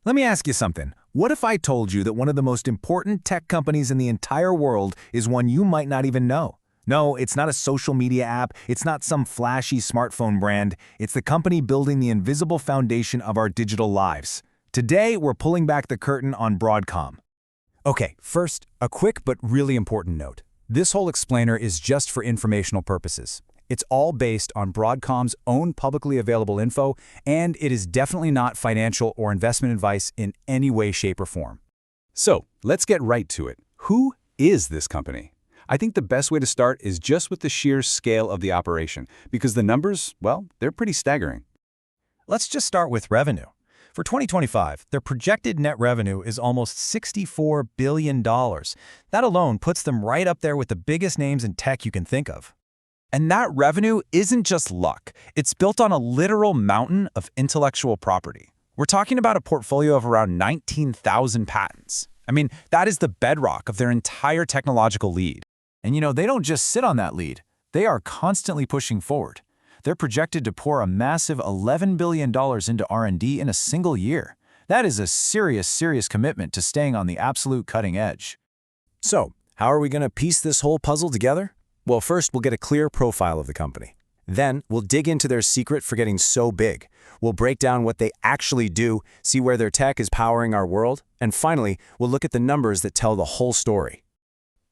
Let me ask you something. What if I told you that one of the most important tech companies in the entire world is one you might not even know? No, it's not a social media app, it's not some flashy smartphone brand, it's the company building the invisible foundation of our digital lives. Today, we're pulling back the curtain on Broadcom. Okay, first, a quick but really important note. This whole explainer is just for informational purposes. It's all based on Broadcom's own publicly available info, and it is definitely not financial or investment advice in any way, shape, or form. So, let's get right to it. Who is this company? I think the best way to start is just with the sheer scale of the operation, because the numbers, well, they're pretty staggering. Let's just start with revenue. For 2025, their projected net revenue is almost $64 billion. That alone puts them right up there with the biggest names in tech you can think of. And that revenue isn't just luck. It's built on a literal mountain of intellectual property. We're talking about a portfolio of around 19,000 patents. I mean, that is the bedrock of their entire technological lead. And they don't just sit on that lead. They are constantly pushing forward. They're projected to pour a massive $11 billion into R&D in a single year. That is a serious commitment to staying on the absolute cutting edge. So, how are we going to piece this whole puzzle together? Well, first, we'll get a clear profile of the company. Then, we'll dig into their secret for getting so big. We'll break down what they actually do, see where their tech is powering our world, and finally, we'll look at the numbers that tell the whole story.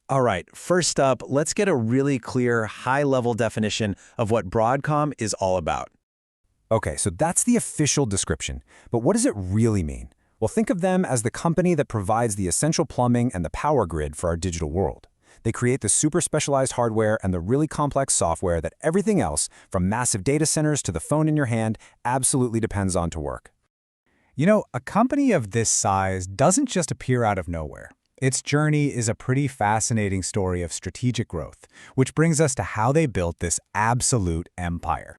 All right, first up, let's get a really clear, high-level definition of what Broadcom is all about. Okay, so that's the official description. But what does it really mean? Well, think of them as the company that provides the essential plumbing and the power grid for our digital world. They create the super specialized hardware and the really complex software that everything else, from massive data centers to the phone in your hand, absolutely depends on to work. A company of this size doesn't just appear out of nowhere. Its journey is a pretty fascinating story of strategic growth, which brings us to how they built this absolute empire.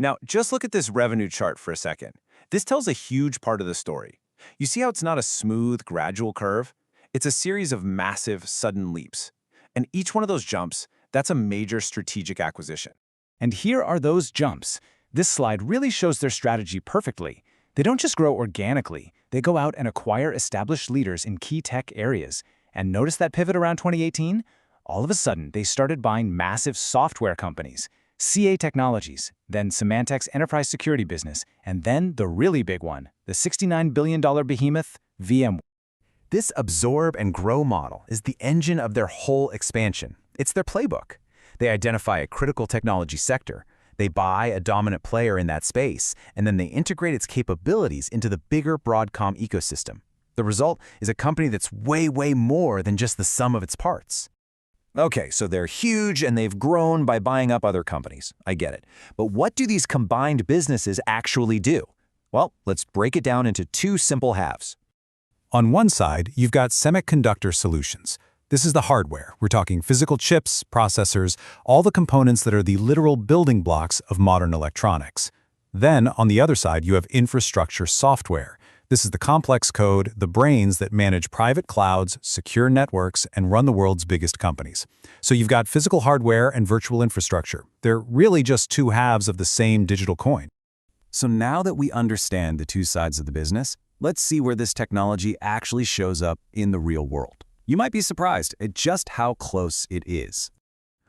Now, just look at this revenue chart for a second. This tells a huge part of the story. You see how it's not a smooth, gradual curve? It's a series of massive, sudden leaps. And each one of those jumps, that's a major strategic acquisition. And here are those jumps. This slide really shows their strategy perfectly. They don't just grow organically, they go out and acquire established leaders in key tech areas. And notice that pivot around 2018? All of a sudden, they started buying massive software companies, CA Technologies, then Symantec's enterprise security business, and then the really big one, the $69 billion behemoth, VMware. This absorb and grow model is the engine of their whole expansion. It's their playbook. They identify a critical technology sector, they buy a dominant player in that space, and then they integrate its capabilities into the bigger Broadcom ecosystem. The result is a company that's way more than just the sum of its parts. Okay, so they're huge and they've grown by buying up other companies. I get it. But what do these combined businesses actually do? Well, let's break it down into two simple halves. On one side, you've got semiconductor solutions. This is the hardware. We're talking physical chips, processors, all the components that are the literal building blocks of modern electronics. Then, on the other side, you have infrastructure software. This is the complex code, the brains that manage private clouds, secure networks, and run the world's biggest companies. So you've got physical hardware and virtual infrastructure. They're really just two halves of the same digital coin. So now that we understand the two sides of the business, let's see where this technology actually shows up in the real world. You might be surprised at just how close it is.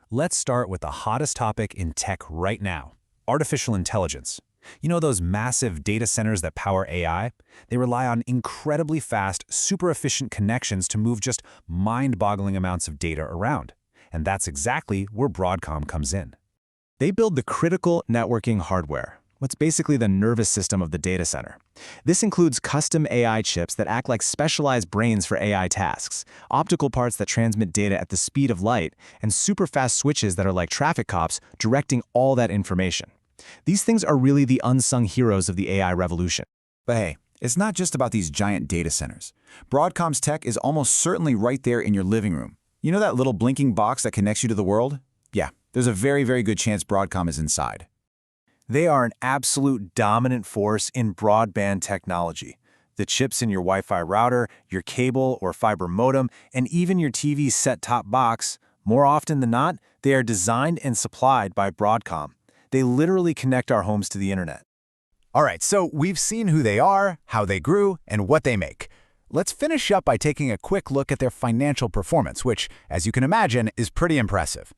Let's start with the hottest topic in tech right now, artificial intelligence. Those massive data centers that power AI? They rely on incredibly fast, super efficient connections to move just mind-boggling amounts of data around. And that's exactly where Broadcom comes in. They build the critical networking hardware, what's basically the nervous system of the data center. This includes custom AI chips that act like specialized brains for AI tasks, optical parts that transmit data at the speed of light, and super fast switches that are like traffic cops directing all that information. These things are really the unsung heroes of the AI revolution. But hey, it's not just about these giant data centers. Broadcom's tech is almost certainly right there in your living room. You know that little blinking box that connects you to the world? Yeah, there's a very good chance Broadcom is inside. They are an absolute dominant force in broadband technology. The chips in your Wi-Fi router, your cable or fiber modem, and even your TV's set-top box, more often than not, they are designed and supplied by Broadcom. They literally connect our homes to the internet. All right, so we've seen who they are, how they grew, and what they make. Let's finish up by taking a quick look at their financial performance, which, as you can imagine, is pretty impressive.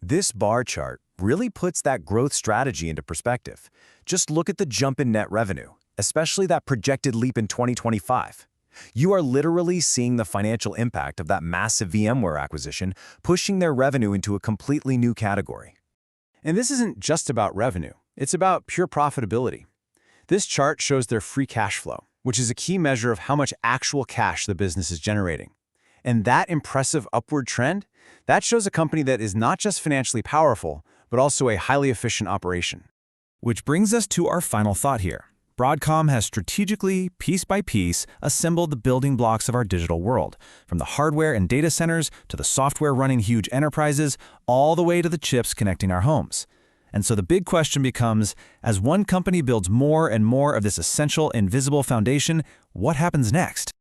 This bar chart really puts that growth strategy into perspective. Just look at the jump in net revenue, especially that projected leap in 2025. You are literally seeing the financial impact of that massive VMware acquisition, pushing their revenue into a completely new category. And this isn't just about revenue. It's about pure profitability. This chart shows their free cash flow, which is a key measure of how much actual cash the business is generating. And that impressive upward trend, that shows a company that is not just financially powerful, but also a highly efficient operation. Which brings us to our final thought here. Broadcom has strategically, piece by piece, assembled the building blocks of our digital world, from the hardware and data centers to the software running huge enterprises, all the way to the chips connecting our homes. And so the big question becomes, as one company builds more and more of this essential, invisible foundation, what happens next?